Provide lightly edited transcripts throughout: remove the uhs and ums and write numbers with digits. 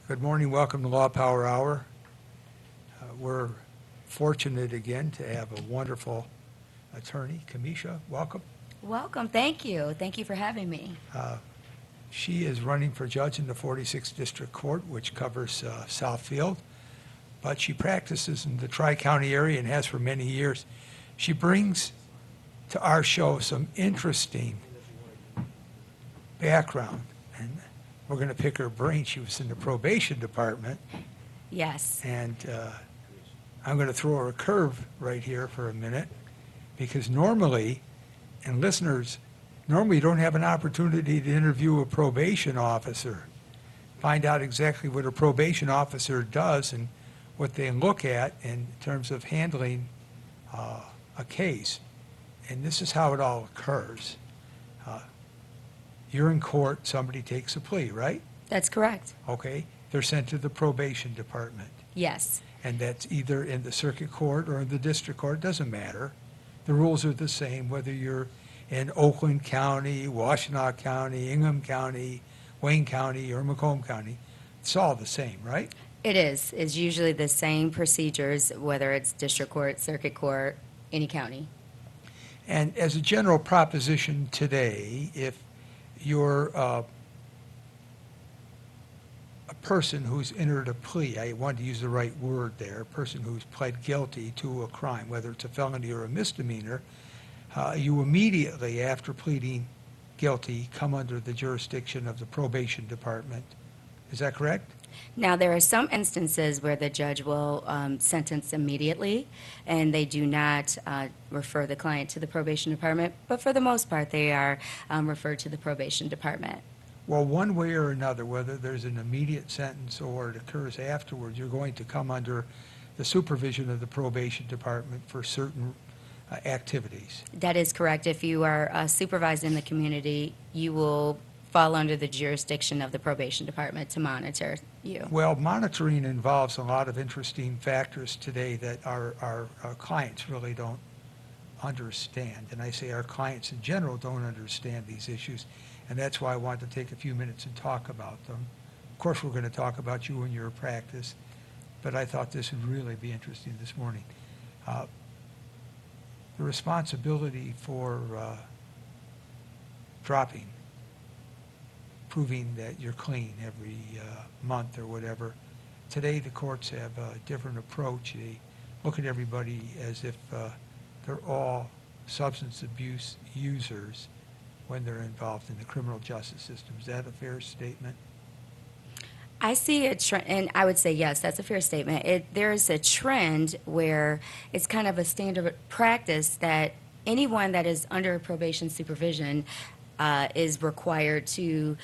Good morning, welcome to Law Power Hour. We're fortunate again to have a wonderful attorney, Kamisha, welcome. Welcome. Thank you. Thank you for having me. She is running for judge in the 46th District Court, which covers Southfield, but she practices in the Tri-County area and has for many years. She brings to our show some interesting background, and we're going to pick her brain. She was in the probation department, Yes. and I'm going to throw her a curve right here for a minute, because normally, and listeners, normally you don't have an opportunity to interview a probation officer, find out exactly what a probation officer does and what they look at in terms of handling a case. And this is how it all occurs. You're in court, somebody takes a plea, right? That's correct. Okay, they're sent to the probation department. Yes. And that's either in the circuit court or in the district court, doesn't matter. The rules are the same whether you're in Oakland County, Washtenaw County, Ingham County, Wayne County, or Macomb County. It's all the same, right? It is. It's usually the same procedures, whether it's district court, circuit court, any county. And as a general proposition today, if you're a person who's entered a plea, I wanted to use the right word there, a person who's pled guilty to a crime, whether it's a felony or a misdemeanor, you immediately, after pleading guilty, come under the jurisdiction of the probation department. Is that correct? Now, there are some instances where the judge will sentence immediately, and they do not refer the client to the probation department, but for the most part, they are referred to the probation department. Well, one way or another, whether there's an immediate sentence or it occurs afterwards, you're going to come under the supervision of the probation department for certain activities. That is correct. If you are supervised in the community, you will fall under the jurisdiction of the probation department to monitor you. Well, monitoring involves a lot of interesting factors today that our clients really don't understand. And I say our clients in general don't understand these issues, and that's why I wanted to take a few minutes and talk about them. Of course, we're going to talk about you and your practice, but I thought this would really be interesting this morning. The responsibility for proving that you're clean every month or whatever. Today, the courts have a different approach. They look at everybody as if they're all substance abuse users when they're involved in the criminal justice system. Is that a fair statement? I see a trend, and I would say yes, that's a fair statement. There's a trend where it's kind of a standard practice that anyone that is under probation supervision is required to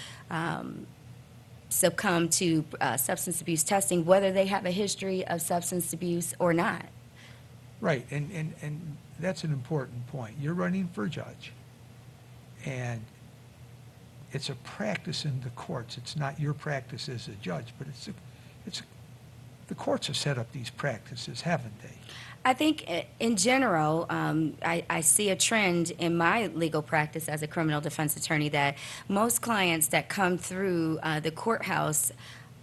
succumb to substance abuse testing, whether they have a history of substance abuse or not. Right, and that's an important point. You're running for judge, and it's a practice in the courts. It's not your practice as a judge, but the courts have set up these practices, haven't they? I think in general, I see a trend in my legal practice as a criminal defense attorney that most clients that come through the courthouse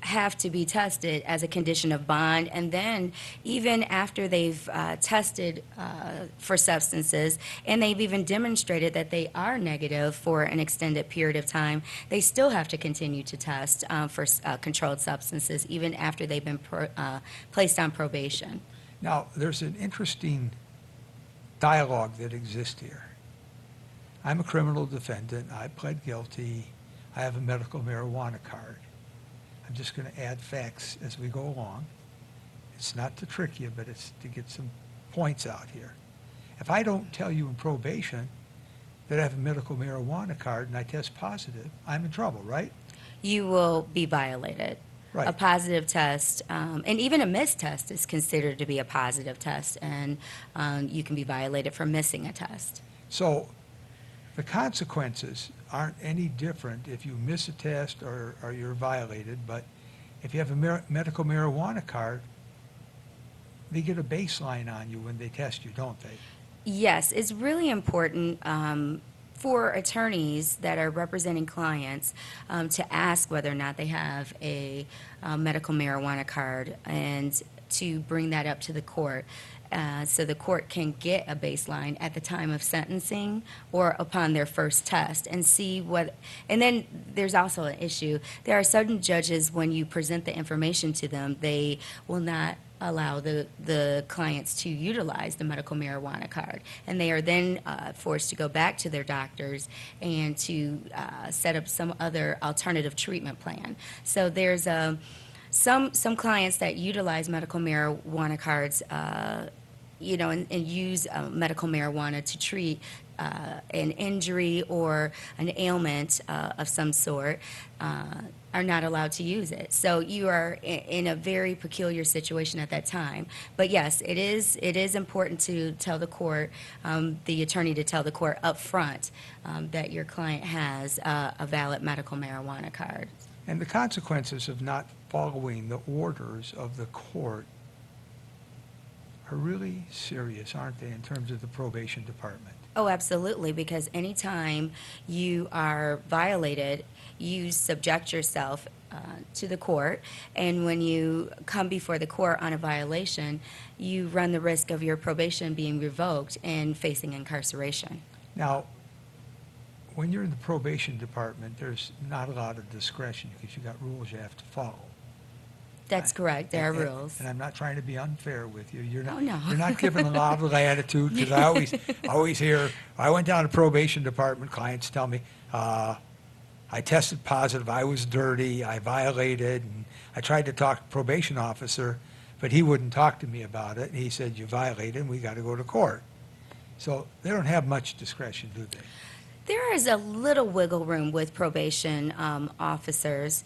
have to be tested as a condition of bond, and then even after they've tested for substances and they've even demonstrated that they are negative for an extended period of time, they still have to continue to test for controlled substances even after they've been placed on probation. Now, there's an interesting dialogue that exists here. I'm a criminal defendant. I pled guilty. I have a medical marijuana card. I'm just going to add facts as we go along. It's not to trick you, but it's to get some points out here. If I don't tell you in probation that I have a medical marijuana card and I test positive, I'm in trouble, right? You will be violated. Right. A positive test, and even a missed test is considered to be a positive test, and you can be violated for missing a test. So the consequences aren't any different if you miss a test or you're violated, but if you have a medical marijuana card, they get a baseline on you when they test you, don't they? Yes, it's really important for attorneys that are representing clients to ask whether or not they have a medical marijuana card and to bring that up to the court. So the court can get a baseline at the time of sentencing or upon their first test and see what. And then there's also an issue. There are certain judges, when you present the information to them, they will not allow the clients to utilize the medical marijuana card. And they are then forced to go back to their doctors and to set up some other alternative treatment plan. So there's some clients that utilize medical marijuana cards, and use medical marijuana to treat an injury or an ailment of some sort, are not allowed to use it. So you are in a very peculiar situation at that time. But yes, it is important to tell the court, the attorney to tell the court up front that your client has a valid medical marijuana card. And the consequences of not following the orders of the court are really serious, aren't they, in terms of the probation department? Oh, absolutely, because anytime you are violated, you subject yourself to the court, and when you come before the court on a violation, you run the risk of your probation being revoked and facing incarceration. Now, when you're in the probation department, there's not a lot of discretion because you've got rules you have to follow. That's correct. There are And- rules. And I'm not trying to be unfair with you. You're not, Oh, no. you're not given a lot of latitude, because I always hear, I went down to probation department, clients tell me, I tested positive, I was dirty, I violated, and I tried to talk to the probation officer, but he wouldn't talk to me about it. And he said, you violated, and we got to go to court. So they don't have much discretion, do they? There is a little wiggle room with probation officers.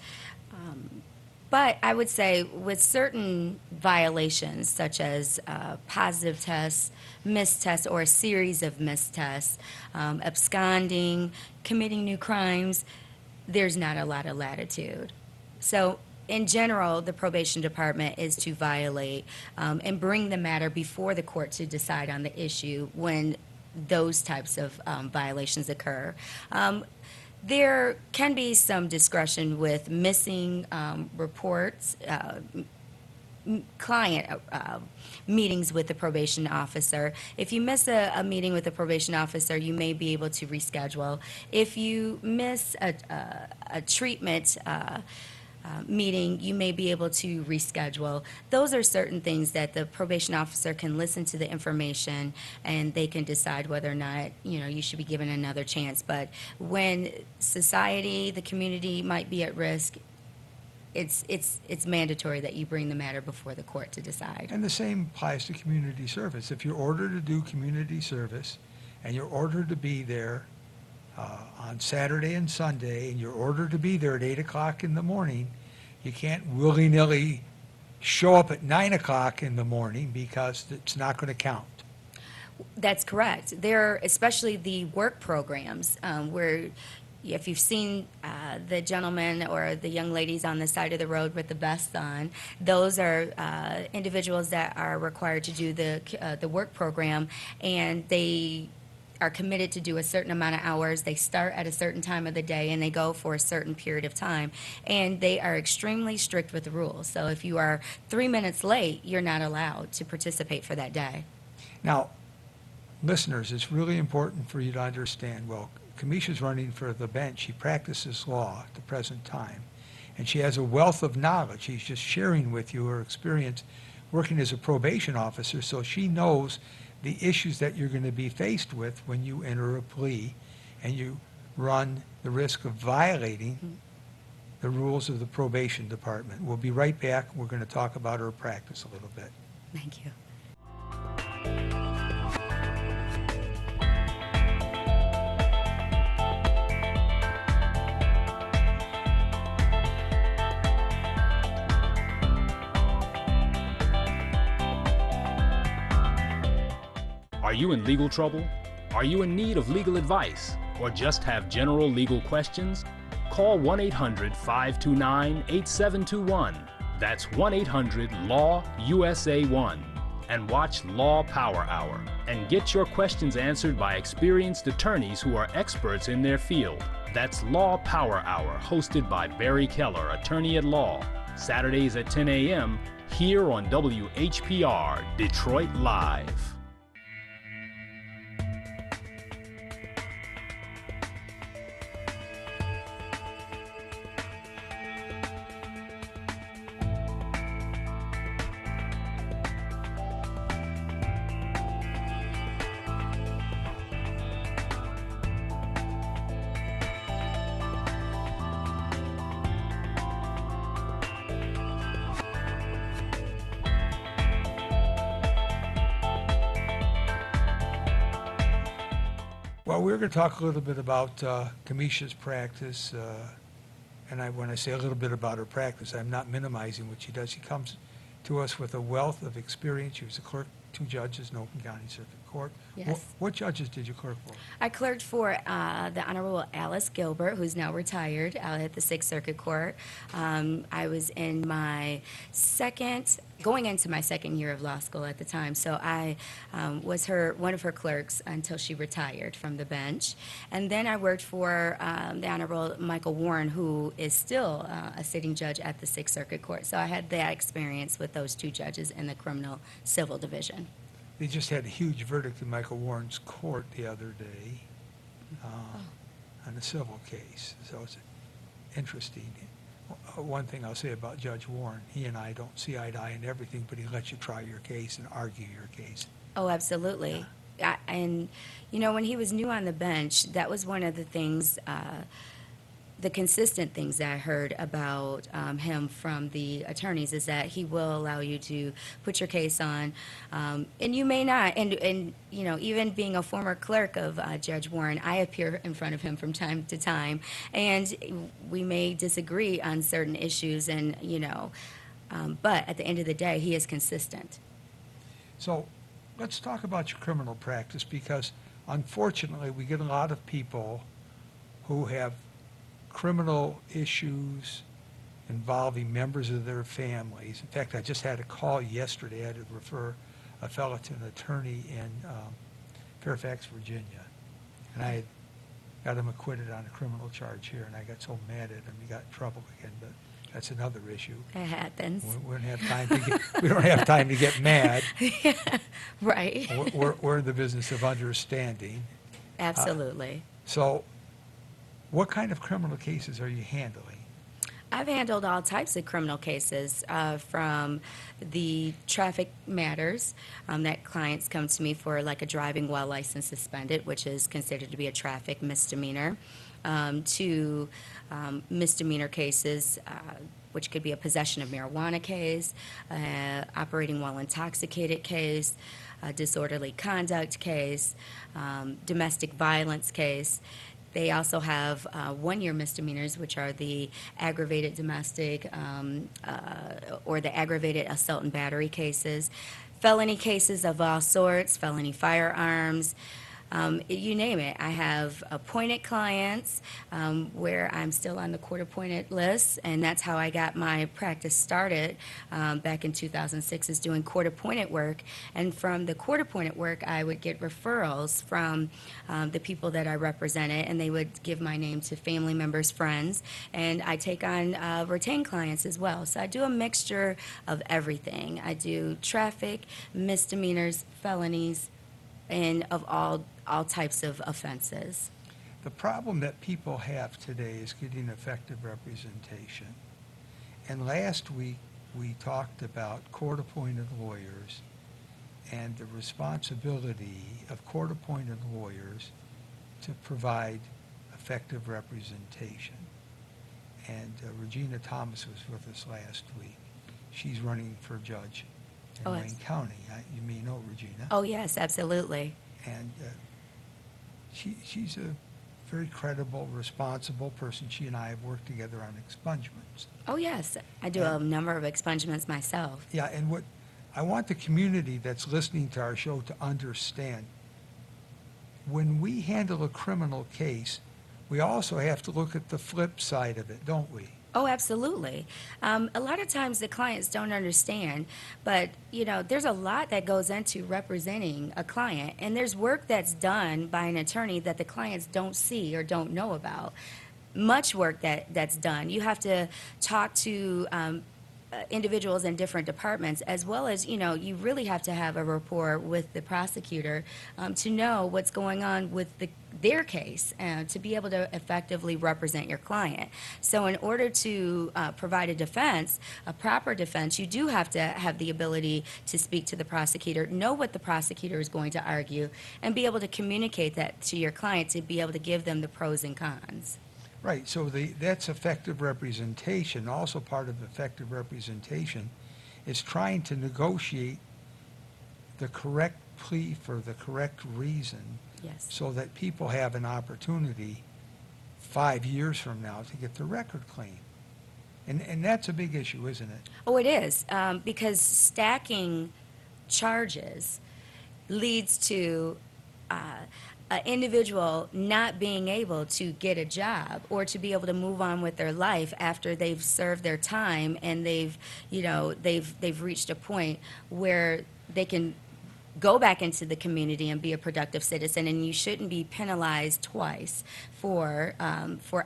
But I would say with certain violations, such as positive tests, missed tests, or a series of missed tests, absconding, committing new crimes, there's not a lot of latitude. So in general, the probation department is to violate and bring the matter before the court to decide on the issue when those types of violations occur. There can be some discretion with missing reports, client meetings with the probation officer. If you miss a meeting with the probation officer, you may be able to reschedule. If you miss a treatment meeting, you may be able to reschedule. Those are certain things that the probation officer can listen to the information and they can decide whether or not, you should be given another chance. But when society, the community might be at risk, it's mandatory that you bring the matter before the court to decide. And the same applies to community service. If you're ordered to do community service and you're ordered to be there on Saturday and Sunday, and you're ordered to be there at 8 o'clock in the morning, you can't willy-nilly show up at 9 o'clock in the morning because it's not going to count. That's correct. There are especially the work programs where if you've seen the gentlemen or the young ladies on the side of the road with the vests on, those are individuals that are required to do the work program, and they are committed to do a certain amount of hours. They start at a certain time of the day and they go for a certain period of time. And they are extremely strict with the rules. So if you are 3 minutes late, you're not allowed to participate for that day. Now, listeners, it's really important for you to understand, well, Kamisha's running for the bench. She practices law at the present time, and she has a wealth of knowledge. She's just sharing with you her experience working as a probation officer, so she knows the issues that you're going to be faced with when you enter a plea and you run the risk of violating the rules of the probation department. We'll be right back. We're going to talk about her practice a little bit. Thank you. Are you in legal trouble? Are you in need of legal advice? Or just have general legal questions? Call 1-800-529-8721. That's 1-800-LAW-USA1. and watch Law Power Hour and get your questions answered by experienced attorneys who are experts in their field. That's Law Power Hour, hosted by Barry Keller, attorney at law, Saturdays at 10 a.m. here on WHPR Detroit Live. Well, we're going to talk a little bit about Kamisha's practice, and when I say a little bit about her practice, I'm not minimizing what she does. She comes to us with a wealth of experience. She was a clerk, 2 judges in Oakland County Circuit Court. Yes. What judges did you clerk for? I clerked for the Honorable Alice Gilbert, who's now retired, out at the Sixth Circuit Court. I was in my going into my second year of law school at the time, so I was one of her clerks until she retired from the bench. And then I worked for the Honorable Michael Warren, who is still a sitting judge at the Sixth Circuit Court. So I had that experience with those 2 judges in the criminal civil division. They just had a huge verdict in Michael Warren's court the other day on a civil case, so it's interesting. One thing I'll say about Judge Warren, he and I don't see eye to eye in everything, but he lets you try your case and argue your case. Oh, absolutely. And, you know, when he was new on the bench, that was one of the things, the consistent things that I heard about him from the attorneys is that he will allow you to put your case on, and you may not. And you know, even being a former clerk of Judge Warren, I appear in front of him from time to time, and we may disagree on certain issues, and you know, but at the end of the day, he is consistent. So let's talk about your criminal practice, because unfortunately we get a lot of people who have criminal issues involving members of their families. In fact, I just had a call yesterday. I had to refer a fellow to an attorney in Fairfax, Virginia. And I had got him acquitted on a criminal charge here, and I got so mad at him, he got in trouble again, but that's another issue. It happens. We don't have time to we don't have time to get mad. Right. We're in the business of understanding. Absolutely. So what kind of criminal cases are you handling? I've handled all types of criminal cases, from the traffic matters that clients come to me for, like a driving while license suspended, which is considered to be a traffic misdemeanor, to misdemeanor cases, which could be a possession of marijuana case, operating while intoxicated case, a disorderly conduct case, domestic violence case. They also have 1-year misdemeanors, which are the aggravated domestic or the aggravated assault and battery cases, felony cases of all sorts, felony firearms, you name it. I have appointed clients where I'm still on the court-appointed list, and that's how I got my practice started back in 2006, is doing court-appointed work. And from the court-appointed work, I would get referrals from the people that I represented, and they would give my name to family members, friends, and I take on retained clients as well. So I do a mixture of everything. I do traffic, misdemeanors, felonies, and of all types of offenses. The problem that people have today is getting effective representation. And last week, we talked about court-appointed lawyers and the responsibility of court-appointed lawyers to provide effective representation. And Regina Thomas was with us last week. She's running for judge in Wayne County. You may know Regina. Oh, yes, absolutely. And she's a very credible, responsible person. She and I have worked together on expungements. Oh, yes. I do a number of expungements myself. Yeah, and what I want the community that's listening to our show to understand, when we handle a criminal case, we also have to look at the flip side of it, don't we? Oh, absolutely. A lot of times the clients don't understand, but there's a lot that goes into representing a client, and there's work that's done by an attorney that the clients don't see or don't know about. Much work that's done. You have to talk to individuals in different departments, as well as, you really have to have a rapport with the prosecutor to know what's going on with their case and to be able to effectively represent your client. So in order to provide a defense, a proper defense, you do have to have the ability to speak to the prosecutor, know what the prosecutor is going to argue, and be able to communicate that to your client to be able to give them the pros and cons. Right, so that's effective representation. Also part of effective representation is trying to negotiate the correct plea for the correct reason Yes. so that people have an opportunity 5 years from now to get their record clean. And that's a big issue, isn't it? Oh, it is, because stacking charges leads to an individual not being able to get a job or to be able to move on with their life after they've served their time and they've reached a point where they can go back into the community and be a productive citizen, and you shouldn't be penalized twice for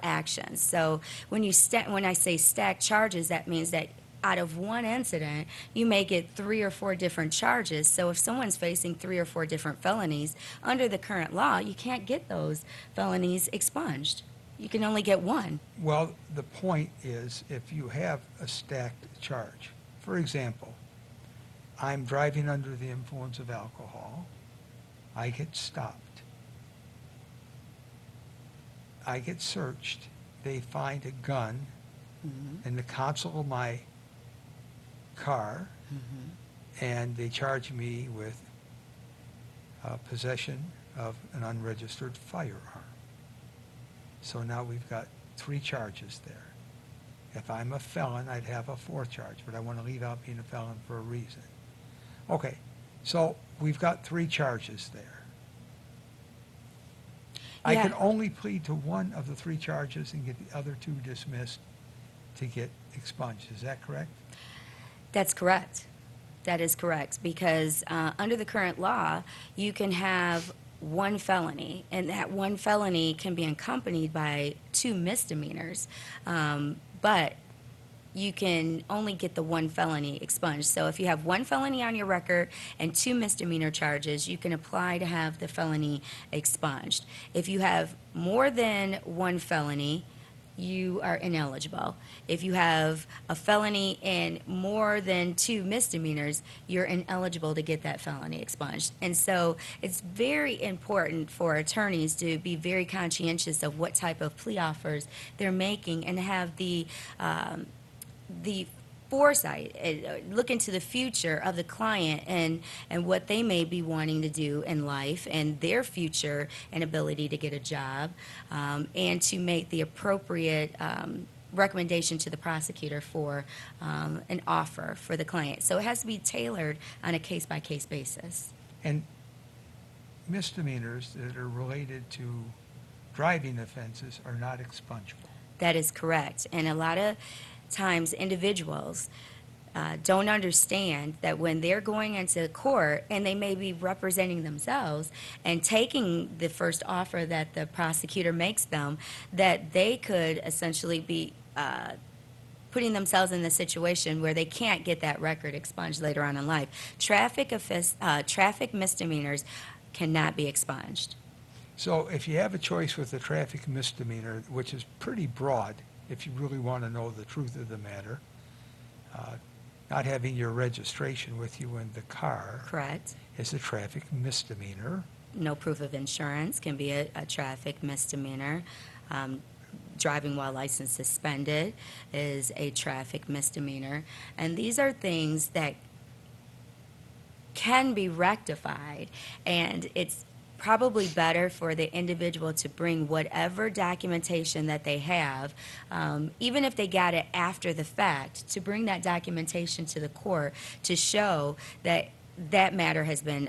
actions. So when I say stack charges, that means that out of one incident, you may get 3 or 4 different charges. So if someone's facing 3 or 4 different felonies, under the current law, you can't get those felonies expunged. You can only get one. Well, the point is, if you have a stacked charge, for example, I'm driving under the influence of alcohol, I get stopped, I get searched, they find a gun in the console of my car, and they charge me with possession of an unregistered firearm. So now we've got 3 charges there. If I'm a felon, I'd have a 4th charge, but I want to leave out being a felon for a reason. Okay, so we've got 3 charges there. I Yeah. can only plead to one of the 3 charges and get the other 2 dismissed to get expunged. Is that correct? That's correct. That is correct, because under the current law, you can have one felony, and that one felony can be accompanied by 2 misdemeanors. But you can only get the one felony expunged. So if you have one felony on your record and 2 misdemeanor charges, you can apply to have the felony expunged. If you have more than one felony, you are ineligible. If you have a felony and more than 2 misdemeanors, you're ineligible to get that felony expunged. And so it's very important for attorneys to be very conscientious of what type of plea offers they're making and have the foresight, look into the future of the client and what they may be wanting to do in life and their future and ability to get a job, and to make the appropriate recommendation to the prosecutor for an offer for the client. So it has to be tailored on a case-by-case basis. And misdemeanors that are related to driving offenses are not expungible. That is correct. And a lot of times individuals don't understand that when they're going into court and they may be representing themselves and taking the first offer that the prosecutor makes them, that they could essentially be putting themselves in the situation where they can't get that record expunged later on in life. Traffic misdemeanors cannot be expunged. So if you have a choice with a traffic misdemeanor, which is pretty broad, if you really want to know the truth of the matter, not having your registration with you in the car Correct. is a traffic misdemeanor. No proof of insurance can be a traffic misdemeanor. Driving while license suspended is a traffic misdemeanor. And these are things that can be rectified, and it's probably better for the individual to bring whatever documentation that they have, even if they got it after the fact, to bring that documentation to the court to show that that matter has been,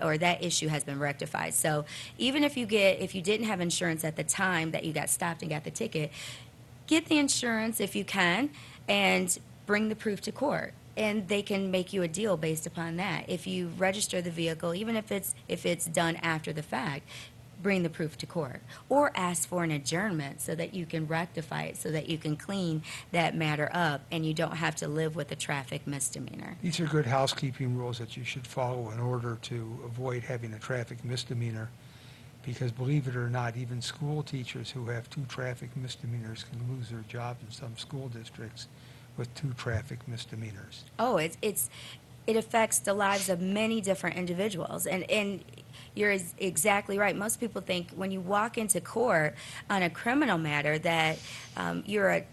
or that issue has been rectified. So even if you didn't have insurance at the time that you got stopped and got the ticket, get the insurance if you can, and bring the proof to court. And they can make you a deal based upon that. If you register the vehicle, even if it's done after the fact, bring the proof to court, or ask for an adjournment so that you can rectify it, so that you can clean that matter up and you don't have to live with a traffic misdemeanor. These are good housekeeping rules that you should follow in order to avoid having a traffic misdemeanor, because believe it or not, even school teachers who have 2 traffic misdemeanors can lose their jobs in some school districts with 2 traffic misdemeanors. Oh, it affects the lives of many different individuals. And you're exactly right. Most people think when you walk into court on a criminal matter that you're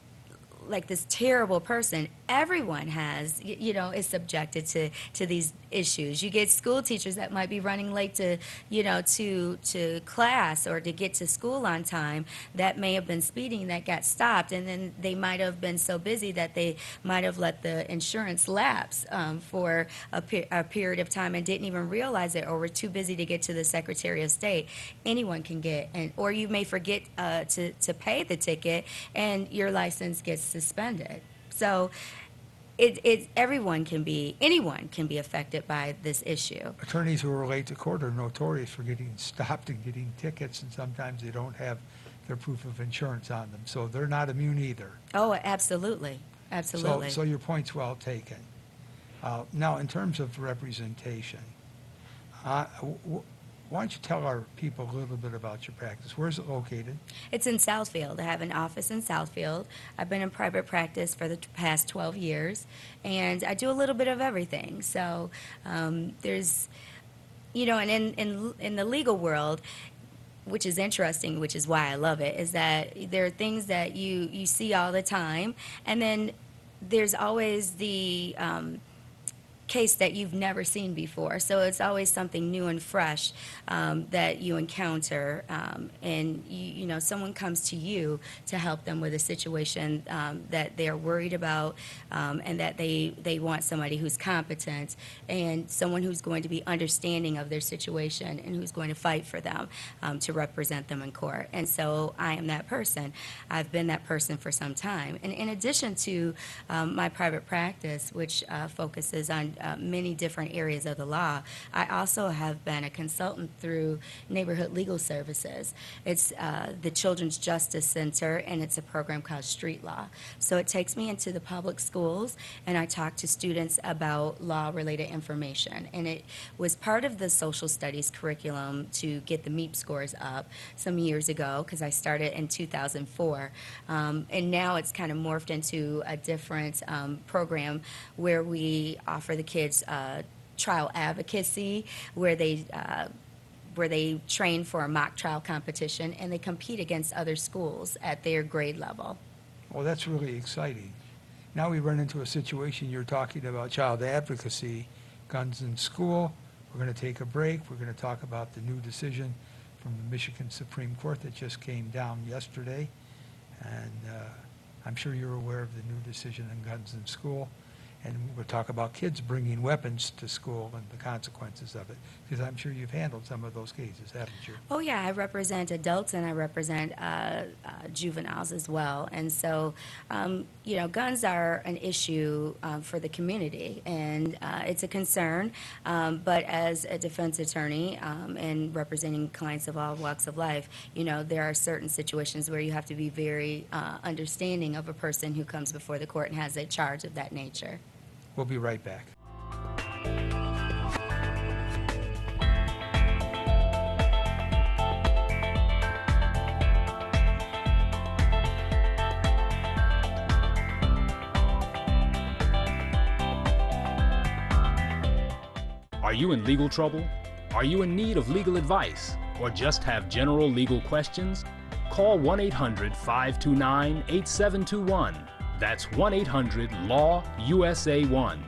like this terrible person. Everyone is subjected to these issues. You get school teachers that might be running late to class or to get to school on time that may have been speeding, that got stopped, and then they might have been so busy that they might have let the insurance lapse for a period of time and didn't even realize it, or were too busy to get to the Secretary of State. Anyone can get, or you may forget to pay the ticket and your license gets suspended. So anyone can be affected by this issue. Attorneys who are late to court are notorious for getting stopped and getting tickets, and sometimes they don't have their proof of insurance on them, so they're not immune either. Oh, absolutely. So your point's well taken. Now, in terms of representation, why don't you tell our people a little bit about your practice? Where's it located? It's in Southfield. I have an office in Southfield. I've been in private practice for the past 12 years, and I do a little bit of everything. So there's, and in the legal world, which is interesting, which is why I love it, is that there are things that you see all the time, and then there's always the case that you've never seen before. So it's always something new and fresh that you encounter, and someone comes to you to help them with a situation that they're worried about, and that they want somebody who's competent and someone who's going to be understanding of their situation and who's going to fight for them to represent them in court. And so I am that person. I've been that person for some time. And in addition to my private practice, which focuses on many different areas of the law, I also have been a consultant through Neighborhood Legal Services. It's the Children's Justice Center, and it's a program called Street Law. So it takes me into the public schools, and I talk to students about law-related information. And it was part of the social studies curriculum to get the MEP scores up some years ago, because I started in 2004. And now it's kind of morphed into a different program where we offer the kids trial advocacy, where they train for a mock trial competition and they compete against other schools at their grade level. Well, that's really exciting. Now we run into a situation, you're talking about child advocacy, guns in school. We're going to take a break. We're going to talk about the new decision from the Michigan Supreme Court that just came down yesterday. And I'm sure you're aware of the new decision on guns in school. And we'll talk about kids bringing weapons to school and the consequences of it, because I'm sure you've handled some of those cases, haven't you? Oh, yeah. I represent adults and I represent juveniles as well. And so, guns are an issue for the community, and it's a concern. But as a defense attorney and representing clients of all walks of life, there are certain situations where you have to be very understanding of a person who comes before the court and has a charge of that nature. We'll be right back. Are you in legal trouble? Are you in need of legal advice? Or just have general legal questions? Call 1-800-529-8721. That's 1-800-LAW-USA1.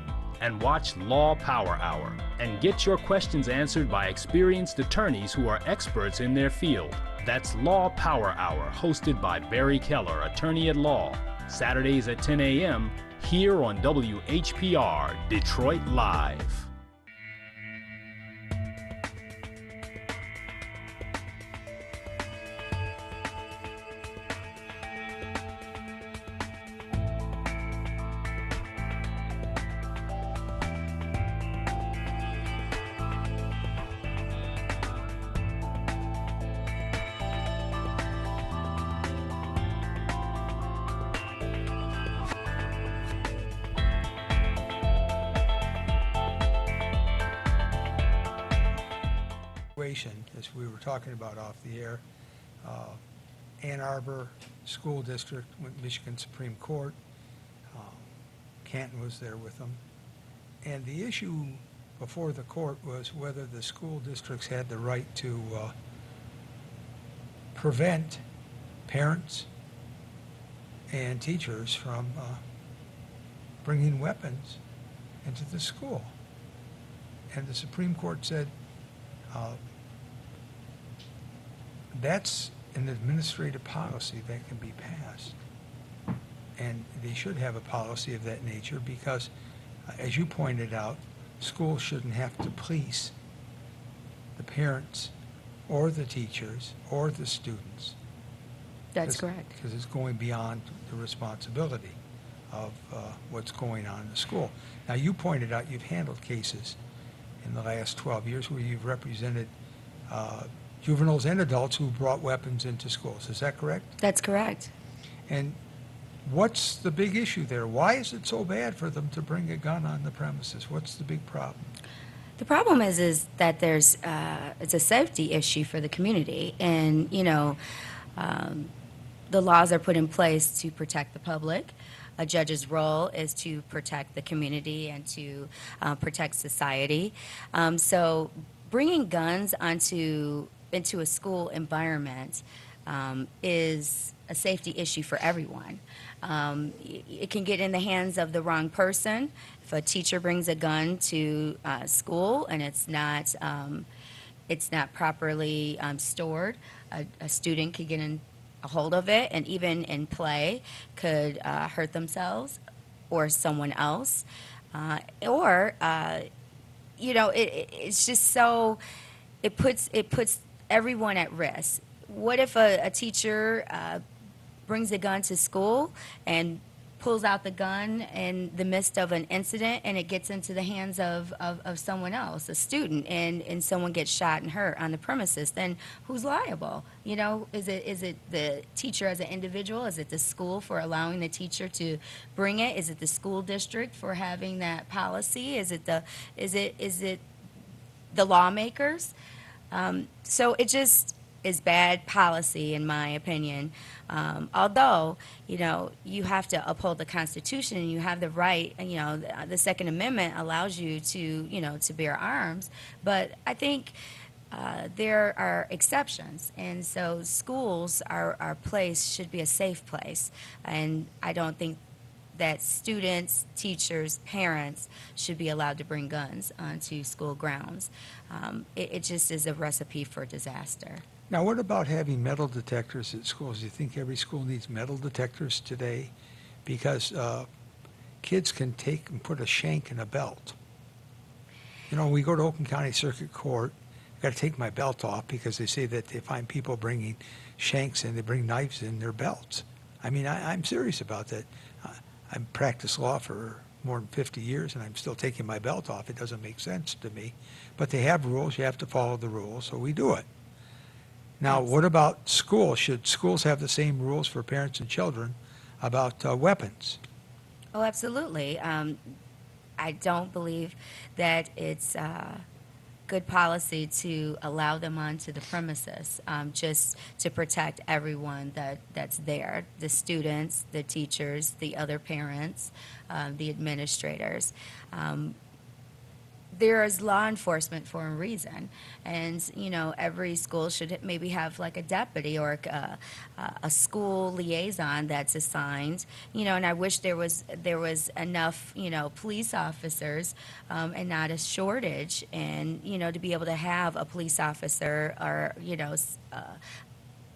And watch Law Power Hour and get your questions answered by experienced attorneys who are experts in their field. That's Law Power Hour, hosted by Barry Keller, attorney at law. Saturdays at 10 a.m. here on WHPR Detroit Live. situation, as we were talking about off the air. Ann Arbor School District went to Michigan Supreme Court. Canton was there with them. And the issue before the court was whether the school districts had the right to prevent parents and teachers from bringing weapons into the school. And the Supreme Court said that's an administrative policy that can be passed. And they should have a policy of that nature because, as you pointed out, schools shouldn't have to police the parents or the teachers or the students. That's correct. Because it's going beyond the responsibility of what's going on in the school. Now, you pointed out you've handled cases in the last 12 years where you've represented juveniles and adults who brought weapons into schools. Is that correct? That's correct. And what's the big issue there? Why is it so bad for them to bring a gun on the premises? What's the big problem? The problem is that there's it's a safety issue for the community, and the laws are put in place to protect the public. A judge's role is to protect the community and to protect society. So bringing guns into a school environment is a safety issue for everyone. It can get in the hands of the wrong person. If a teacher brings a gun to school and it's not properly stored, a student could get in a hold of it, and even in play could hurt themselves or someone else, it's just so it puts everyone at risk. What if a teacher brings a gun to school and pulls out the gun in the midst of an incident and it gets into the hands of someone else, a student, and someone gets shot and hurt on the premises? Then who's liable? Is it the teacher as an individual? Is it the school for allowing the teacher to bring it? Is it the school district for having that policy? Is it the lawmakers? So it just is bad policy, in my opinion. Although, you have to uphold the Constitution and you have the right, the Second Amendment allows you to bear arms. But I think there are exceptions. And so schools, our place should be a safe place. And I don't think that students, teachers, parents should be allowed to bring guns onto school grounds. It just is a recipe for disaster. Now, what about having metal detectors at schools? Do you think every school needs metal detectors today? Because kids can take and put a shank in a belt. When we go to Oakland County Circuit Court, I've got to take my belt off because they say that they find people bringing shanks and they bring knives in their belts. I mean, I'm serious about that. I've practiced law for more than 50 years and I'm still taking my belt off. It doesn't make sense to me. But they have rules. You have to follow the rules, so we do it. Now, what about schools? Should schools have the same rules for parents and children about weapons? Oh, absolutely. I don't believe that it's good policy to allow them onto the premises just to protect everyone that's there, the students, the teachers, the other parents, the administrators. There is law enforcement for a reason, and every school should maybe have like a deputy or a school liaison that's assigned. And I wish there was enough police officers and not a shortage, and to be able to have a police officer or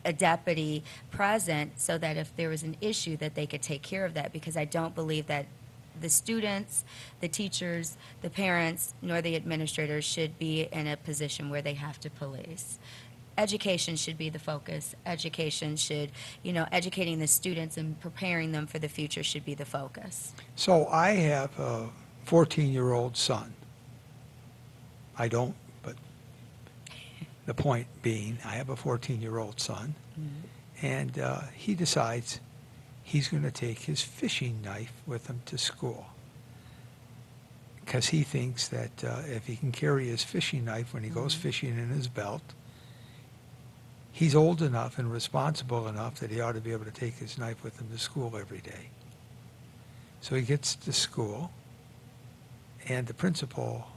a deputy present so that if there was an issue that they could take care of that, because I don't believe that the students, the teachers, the parents, nor the administrators should be in a position where they have to police. Education should be the focus. Education should, educating the students and preparing them for the future should be the focus. So I have a 14-year-old son. I don't, but the point being, I have a 14-year-old son, and he decides he's going to take his fishing knife with him to school. because he thinks that if he can carry his fishing knife when he goes fishing in his belt, he's old enough and responsible enough that he ought to be able to take his knife with him to school every day. So he gets to school, and the principal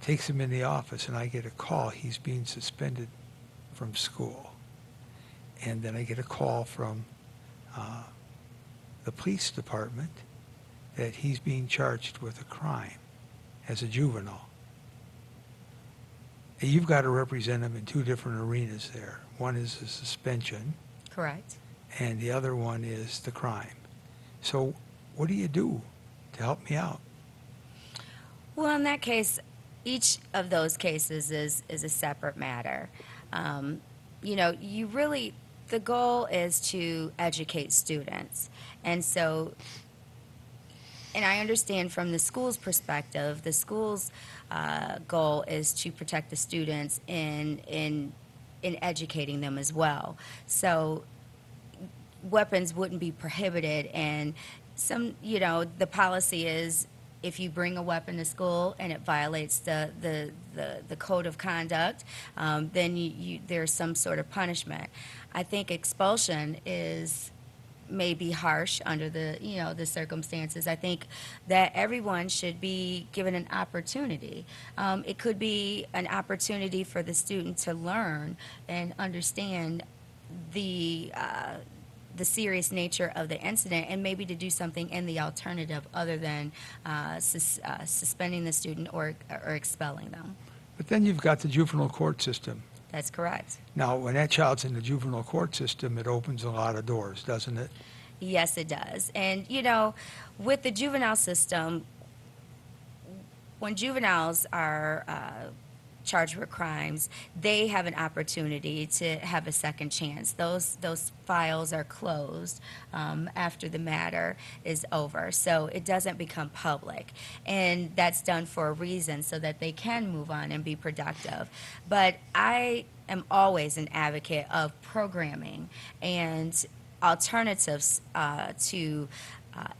takes him in the office, and I get a call. He's being suspended from school. And then I get a call from the police department that he's being charged with a crime as a juvenile. And you've got to represent him in two different arenas there. One is the suspension, Correct. and the other one is the crime. So what do you do to help me out? Well, in that case, each of those cases is a separate matter. You know, the goal is to educate students. And so, and I understand from the school's perspective, the school's goal is to protect the students in educating them as well. So weapons wouldn't be prohibited, and the policy is if you bring a weapon to school and it violates the code of conduct, then there's some sort of punishment. I think expulsion may be harsh under the circumstances. I think that everyone should be given an opportunity. It could be an opportunity for the student to learn and understand the serious nature of the incident, and maybe to do something in the alternative other than suspending the student or expelling them. But then you've got the juvenile court system. That's correct. Now, when that child's in the juvenile court system, it opens a lot of doors, doesn't it? Yes, it does. And, with the juvenile system, when juveniles are charged with crimes, they have an opportunity to have a second chance. Those files are closed after the matter is over, so it doesn't become public. And that's done for a reason, so that they can move on and be productive. But I am always an advocate of programming and alternatives to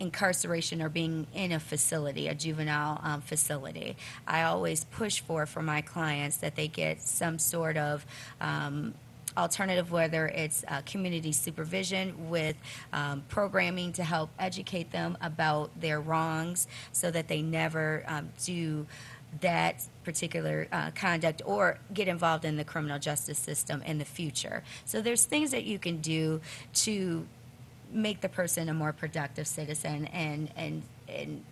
incarceration or being in a facility, a juvenile facility. I always push for my clients that they get some sort of alternative, whether it's community supervision with programming to help educate them about their wrongs so that they never do that particular conduct or get involved in the criminal justice system in the future. So there's things that you can do to make the person a more productive citizen and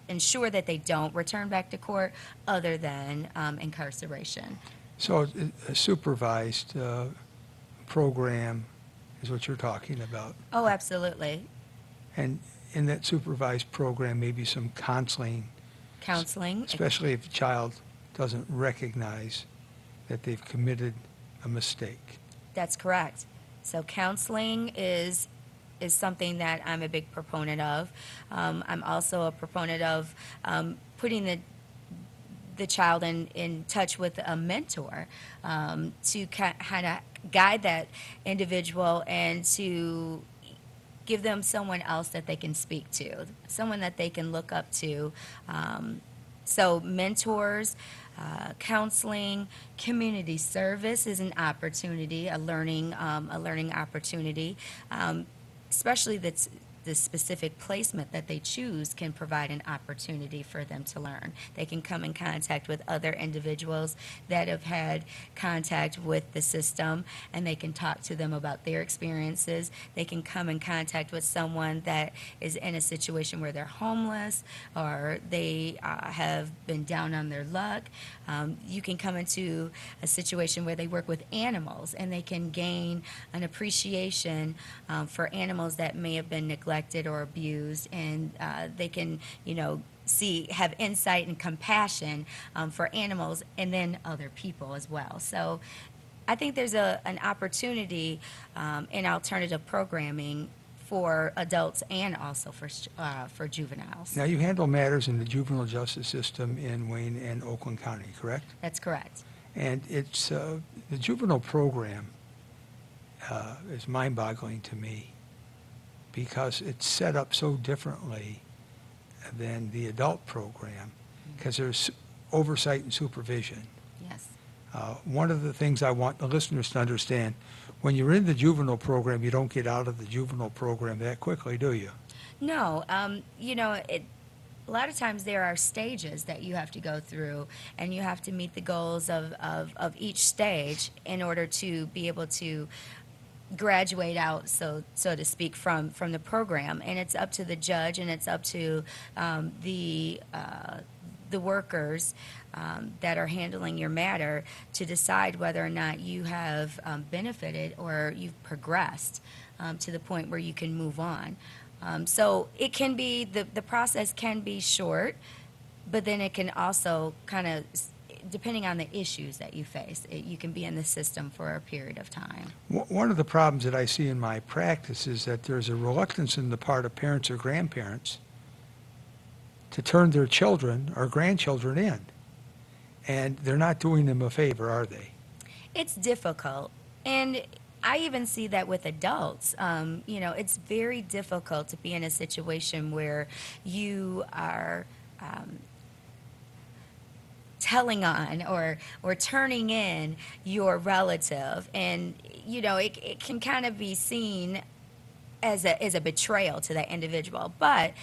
ensure that they don't return back to court other than incarceration. So a supervised program is what you're talking about. Oh, absolutely. And in that supervised program, maybe some counseling, especially if a child doesn't recognize that they've committed a mistake. That's correct. So counseling is something that I'm a big proponent of. I'm also a proponent of putting the child in touch with a mentor to kind of guide that individual and to give them someone else that they can speak to, someone that they can look up to. So mentors, counseling, community service is an opportunity, a learning opportunity. Especially the specific placement that they choose can provide an opportunity for them to learn. They can come in contact with other individuals that have had contact with the system, and they can talk to them about their experiences. They can come in contact with someone that is in a situation where they're homeless or they have been down on their luck. You can come into a situation where they work with animals, and they can gain an appreciation for animals that may have been neglected or abused, and they can, have insight and compassion for animals and then other people as well. So I think there's an opportunity in alternative programming for adults and also for juveniles. Now, you handle matters in the juvenile justice system in Wayne and Oakland County, correct? That's correct. And it's the juvenile program is mind-boggling to me, because it's set up so differently than the adult program. because there's oversight and supervision. Yes. One of the things I want the listeners to understand, when you're in the juvenile program, you don't get out of the juvenile program that quickly, do you? No, a lot of times there are stages that you have to go through, and you have to meet the goals of each stage in order to be able to graduate out, so to speak, from the program. And it's up to the judge, and it's up to the workers that are handling your matter to decide whether or not you have benefited or you've progressed to the point where you can move on. So it can be, the process can be short, but then it can also kind of, depending on the issues that you face, you can be in the system for a period of time. One of the problems that I see in my practice is that there's a reluctance in the part of parents or grandparents to turn their children or grandchildren in. And they're not doing them a favor, are they? It's difficult. And I even see that with adults. It's very difficult to be in a situation where you are telling on or turning in your relative. And, it can kind of be seen as a betrayal to that individual. But,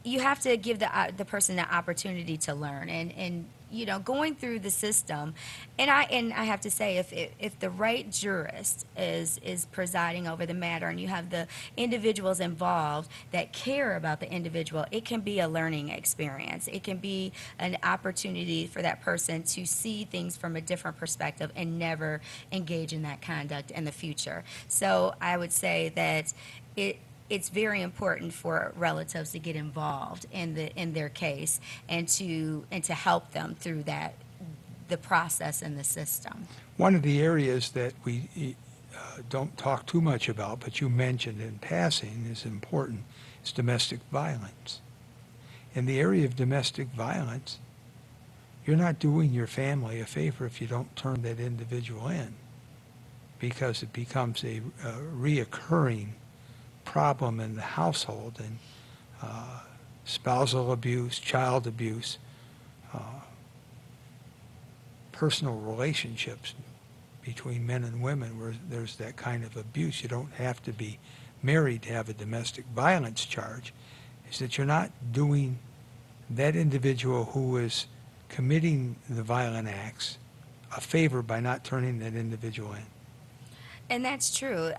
you have to give the person the opportunity to learn, and going through the system. And I have to say, if the right jurist is presiding over the matter, and you have the individuals involved that care about the individual, it can be a learning experience. It can be an opportunity for that person to see things from a different perspective and never engage in that conduct in the future. So I would say that it's very important for relatives to get involved in their case and to help them through the process and the system. One of the areas that we don't talk too much about, but you mentioned in passing, is important, is domestic violence. In the area of domestic violence, you're not doing your family a favor if you don't turn that individual in, because it becomes a reoccurring problem in the household, and spousal abuse, child abuse, personal relationships between men and women where there's that kind of abuse. You don't have to be married to have a domestic violence charge. Is that you're not doing that individual who is committing the violent acts a favor by not turning that individual in. And that's true.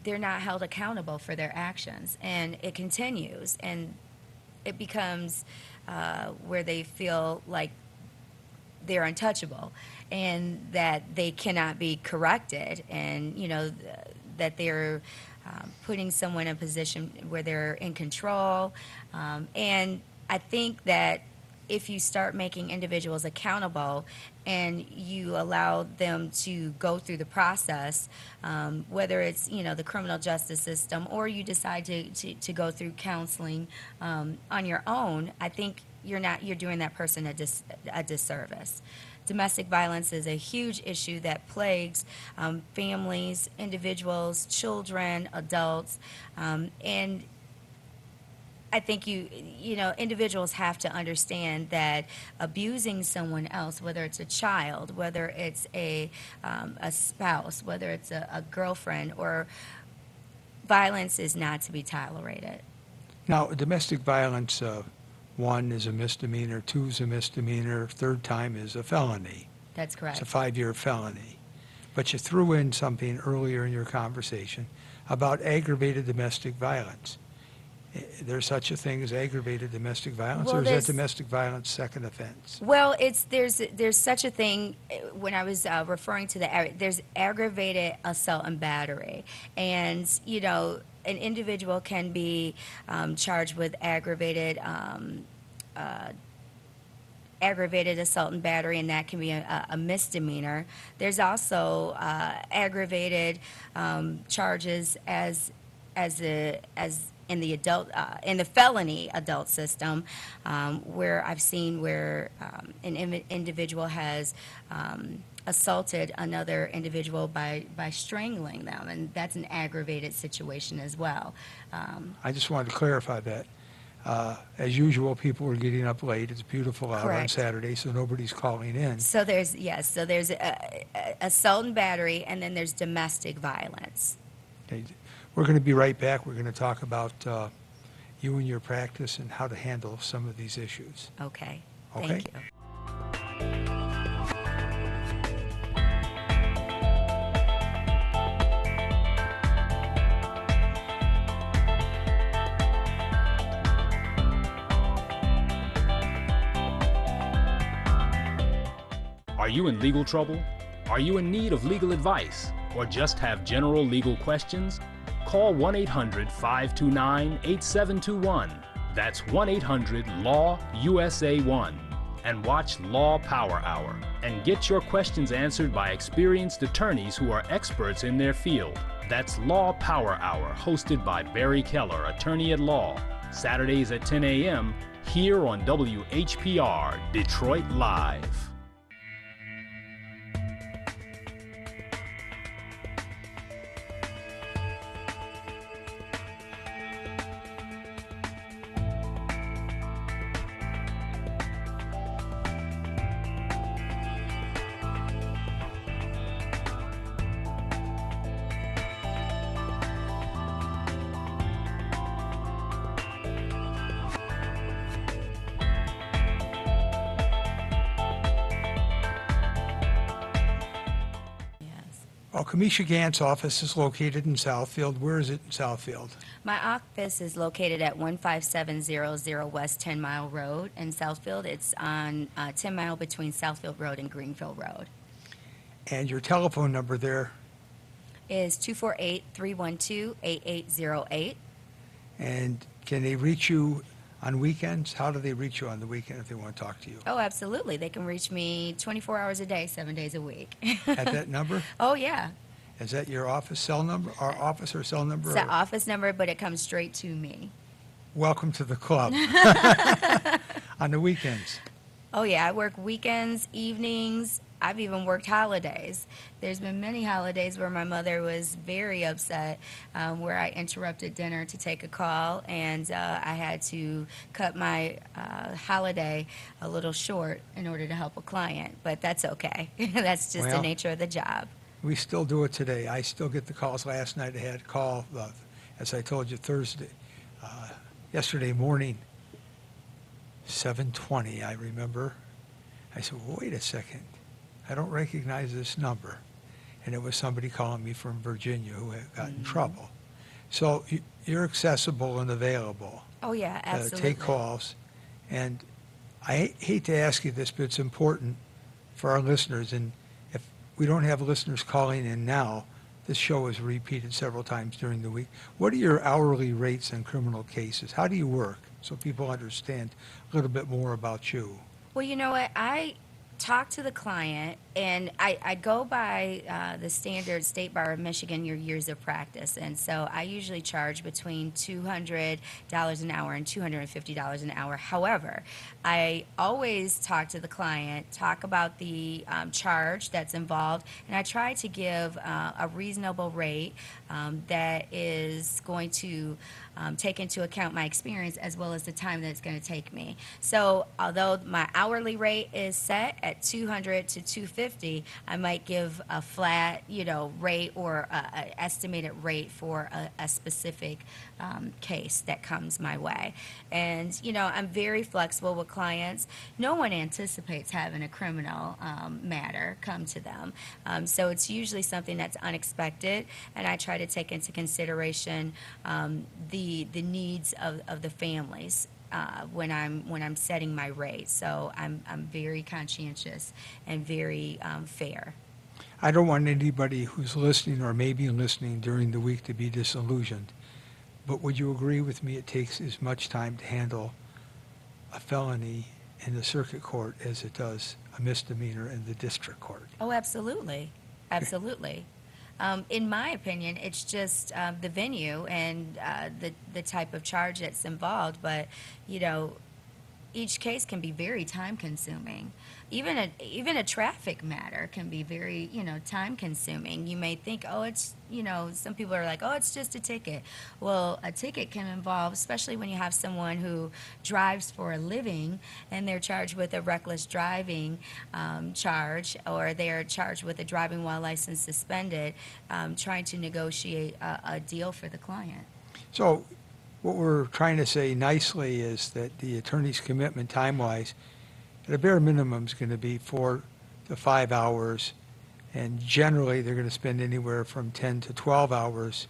They're not held accountable for their actions, and it continues, and it becomes where they feel like they're untouchable and that they cannot be corrected, and that they're putting someone in a position where they're in control. And I think that if you start making individuals accountable and you allow them to go through the process, whether it's the criminal justice system or you decide to go through counseling on your own, I think you're doing that person a disservice. Domestic violence is a huge issue that plagues families, individuals, children, adults, and I think individuals have to understand that abusing someone else, whether it's a child, whether it's a spouse, whether it's a girlfriend, or violence is not to be tolerated. Now, domestic violence, 1 is a misdemeanor, 2 is a misdemeanor, 3rd time is a felony. That's correct. It's a 5-year felony. But you threw in something earlier in your conversation about aggravated domestic violence. There's such a thing as aggravated domestic violence, or is that domestic violence second offense? Well, there's such a thing. When I was referring to there's aggravated assault and battery, and an individual can be charged with aggravated assault and battery, and that can be a misdemeanor. There's also aggravated charges as in the in the felony adult system, where I've seen where an individual has assaulted another individual by strangling them, and that's an aggravated situation as well. I just wanted to clarify that. As usual, people are getting up late. It's beautiful out on Correct. Saturday, so nobody's calling in. So there's, yes, so there's assault and battery, and then there's domestic violence. Okay. We're going to be right back. We're going to talk about you and your practice and how to handle some of these issues. Okay, Okay. thank you. Are you in legal trouble? Are you in need of legal advice? Or just have general legal questions? Call 1-800-529-8721. That's 1-800-LAW-USA1. And watch Law Power Hour and get your questions answered by experienced attorneys who are experts in their field. That's Law Power Hour, hosted by Barry Keller, attorney at law. Saturdays at 10 a.m. here on WHPR Detroit Live. Yes. Well, Kamisha Gant's office is located in Southfield. Where is it in Southfield? My office is located at 15700 West 10 Mile Road in Southfield. It's on 10 Mile between Southfield Road and Greenville Road. And your telephone number there, Is 248-312-8808. and can they reach you on weekends? How do they reach you on the weekend if they want to talk to you? Oh, absolutely. They can reach me 24 hours a day, 7 days a week. At that number? Oh, yeah. Is that your office cell number, or office or cell number? It's the or- office number, but it comes straight to me. Welcome to the club. On the weekends. Oh, yeah. I work weekends, evenings. I've even worked holidays. There's been many holidays where my mother was very upset, where I interrupted dinner to take a call, and I had to cut my holiday a little short in order to help a client. But that's okay. That's just the Well- nature of the job. We still do it today. I still get the calls. Last night I had a call, as I told you, yesterday morning, 7:20, I remember. I said, well, wait a second. I don't recognize this number. And it was somebody calling me from Virginia who had got in trouble. So you're accessible and available Oh, yeah, to absolutely. take calls. And I hate to ask you this, but it's important for our listeners. And if we don't have listeners calling in now, this show is repeated several times during the week. What are your hourly rates in criminal cases? How do you work so people understand a little bit more about you? Well, you know what? I talk to the client, and I go by the standard State Bar of Michigan, your years of practice. And so I usually charge between $200 an hour and $250 an hour. However, I always talk to the client, talk about the charge that's involved, and I try to give a reasonable rate that is going to take into account my experience as well as the time that it's going to take me. So although my hourly rate is set at $200 to $250, I might give a flat, rate or an estimated rate for a specific case that comes my way. And, I'm very flexible with clients. No one anticipates having a criminal matter come to them. So it's usually something that's unexpected, and I try to take into consideration the needs of the families when I'm setting my rate. So I'm very conscientious and very fair. I don't want anybody who's listening or maybe listening during the week to be disillusioned. But would you agree with me it takes as much time to handle a felony in the circuit court as it does a misdemeanor in the district court? Oh, absolutely. Absolutely. In my opinion, it's just the venue and the type of charge that's involved. But, each case can be very time consuming. Even a traffic matter can be very, time consuming. You may think, oh, it's, some people are like, oh, it's just a ticket. Well, a ticket can involve, especially when you have someone who drives for a living and they're charged with a reckless driving charge, or they're charged with a driving while license suspended, trying to negotiate a deal for the client. So what we're trying to say nicely is that the attorney's commitment time-wise, at a bare minimum, is going to be 4 to 5 hours, and generally they're going to spend anywhere from 10 to 12 hours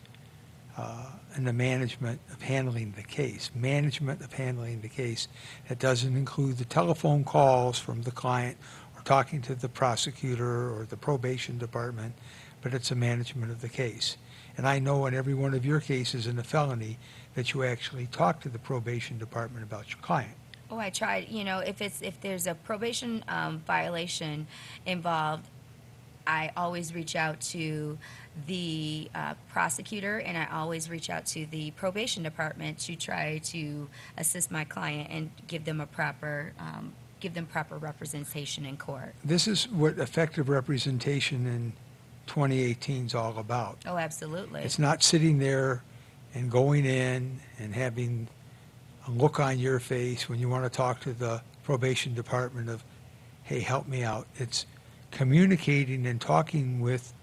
in the management of handling the case. Management of handling the case. That doesn't include the telephone calls from the client or talking to the prosecutor or the probation department, but it's a management of the case. And I know in every one of your cases in a felony that you actually talk to the probation department about your client. Oh, I tried. If there's a probation violation involved, I always reach out to the prosecutor, and I always reach out to the probation department to try to assist my client and give them proper representation in court. This is what effective representation in 2018 is all about. Oh, absolutely. It's not sitting there and going in and having a look on your face when you want to talk to the probation department of, hey, help me out. It's communicating and talking with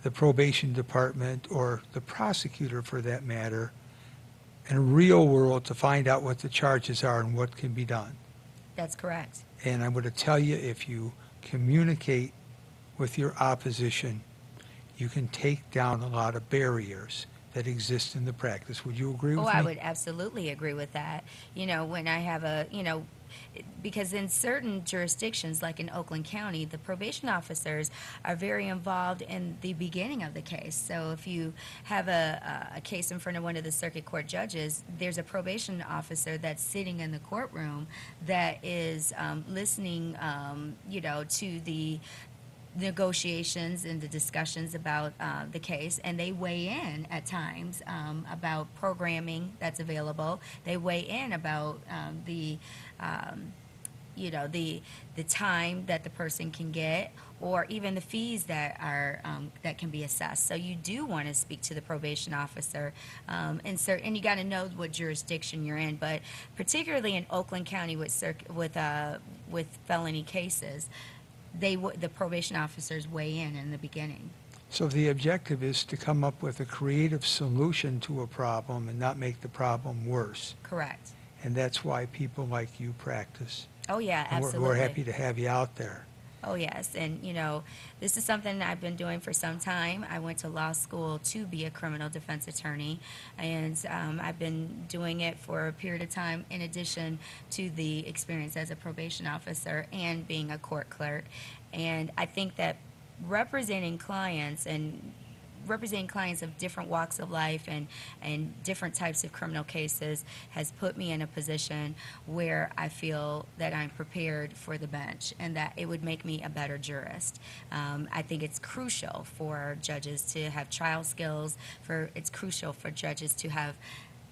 the probation department or the prosecutor, for that matter, in a real world to find out what the charges are and what can be done. That's correct. And I'm going to tell you, if you communicate with your opposition, you can take down a lot of barriers that exist in the practice. Would you agree with me? Oh, I would absolutely agree with that. When I have because in certain jurisdictions, like in Oakland County, the probation officers are very involved in the beginning of the case. So if you have a case in front of one of the circuit court judges, there's a probation officer that's sitting in the courtroom that is listening, to the negotiations and the discussions about the case, and they weigh in at times about programming that's available. They weigh in about the time that the person can get, or even the fees that are that can be assessed. So you do want to speak to the probation officer, and you got to know what jurisdiction you're in. But particularly in Oakland County with felony cases, the probation officers weigh in the beginning. So the objective is to come up with a creative solution to a problem and not make the problem worse. Correct. And that's why people like you practice. Oh, yeah, And absolutely. we're happy to have you out there. Oh, yes. And, this is something I've been doing for some time. I went to law school to be a criminal defense attorney, and I've been doing it for a period of time in addition to the experience as a probation officer and being a court clerk. And I think that representing clients of different walks of life and different types of criminal cases has put me in a position where I feel that I'm prepared for the bench and that it would make me a better jurist. I think it's crucial for judges to have trial skills, it's crucial for judges to have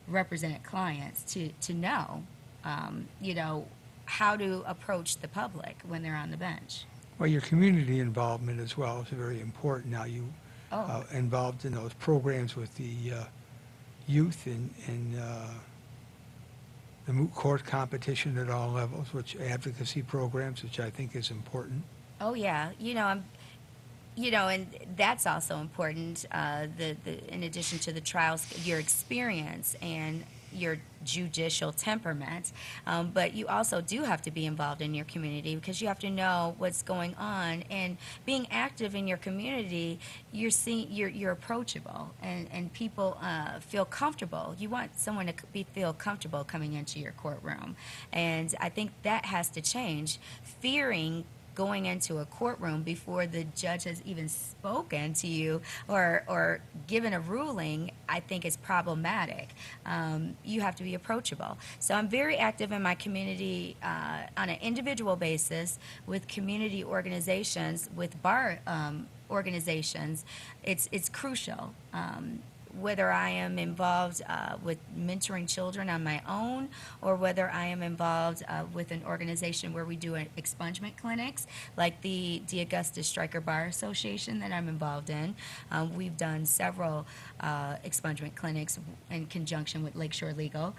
represented clients to know, how to approach the public when they're on the bench. Well, your community involvement as well is very important. Now, you involved in those programs with the youth and the moot court competition at all levels, which advocacy programs, which I think is important. Oh, yeah. And that's also important, in addition to the trials, your experience and your judicial temperament, but you also do have to be involved in your community because you have to know what's going on. And being active in your community, you're approachable, and people feel comfortable. You want someone to feel comfortable coming into your courtroom, and I think that has to change. Fearing going into a courtroom before the judge has even spoken to you or given a ruling, I think is problematic. You have to be approachable. So I'm very active in my community on an individual basis with community organizations, with bar organizations. It's crucial. whether I am involved with mentoring children on my own, or whether I am involved with an organization where we do expungement clinics, like the Augustus Striker Bar Association that I'm involved in. We've done several expungement clinics in conjunction with Lakeshore Legal.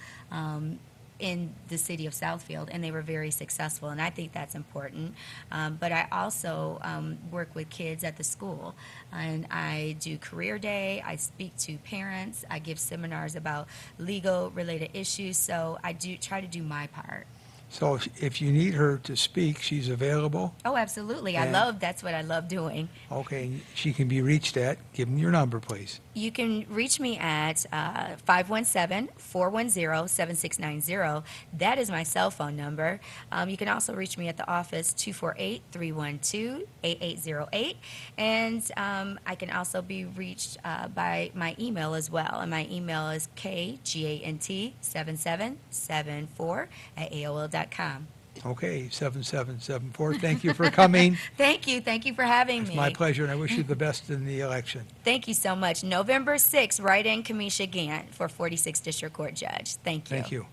In the city of Southfield, and they were very successful, and I think that's important. But I also work with kids at the school, and I do career day, I speak to parents, I give seminars about legal related issues, so I do try to do my part. So if you need her to speak, she's available. Oh, absolutely. That's what I love doing. Okay, she can be reached at, give them your number, please. You can reach me at 517-410-7690. That is my cell phone number. You can also reach me at the office, 248-312-8808. And I can also be reached by my email as well. And my email is kgant7774@aol.com. Okay, 7774. Thank you for coming. Thank you. Thank you for having It's me. my pleasure, and I wish you the best in the election. Thank you so much. November 6th, write in Kamisha Gant for 46th District Court Judge. Thank you. Thank you.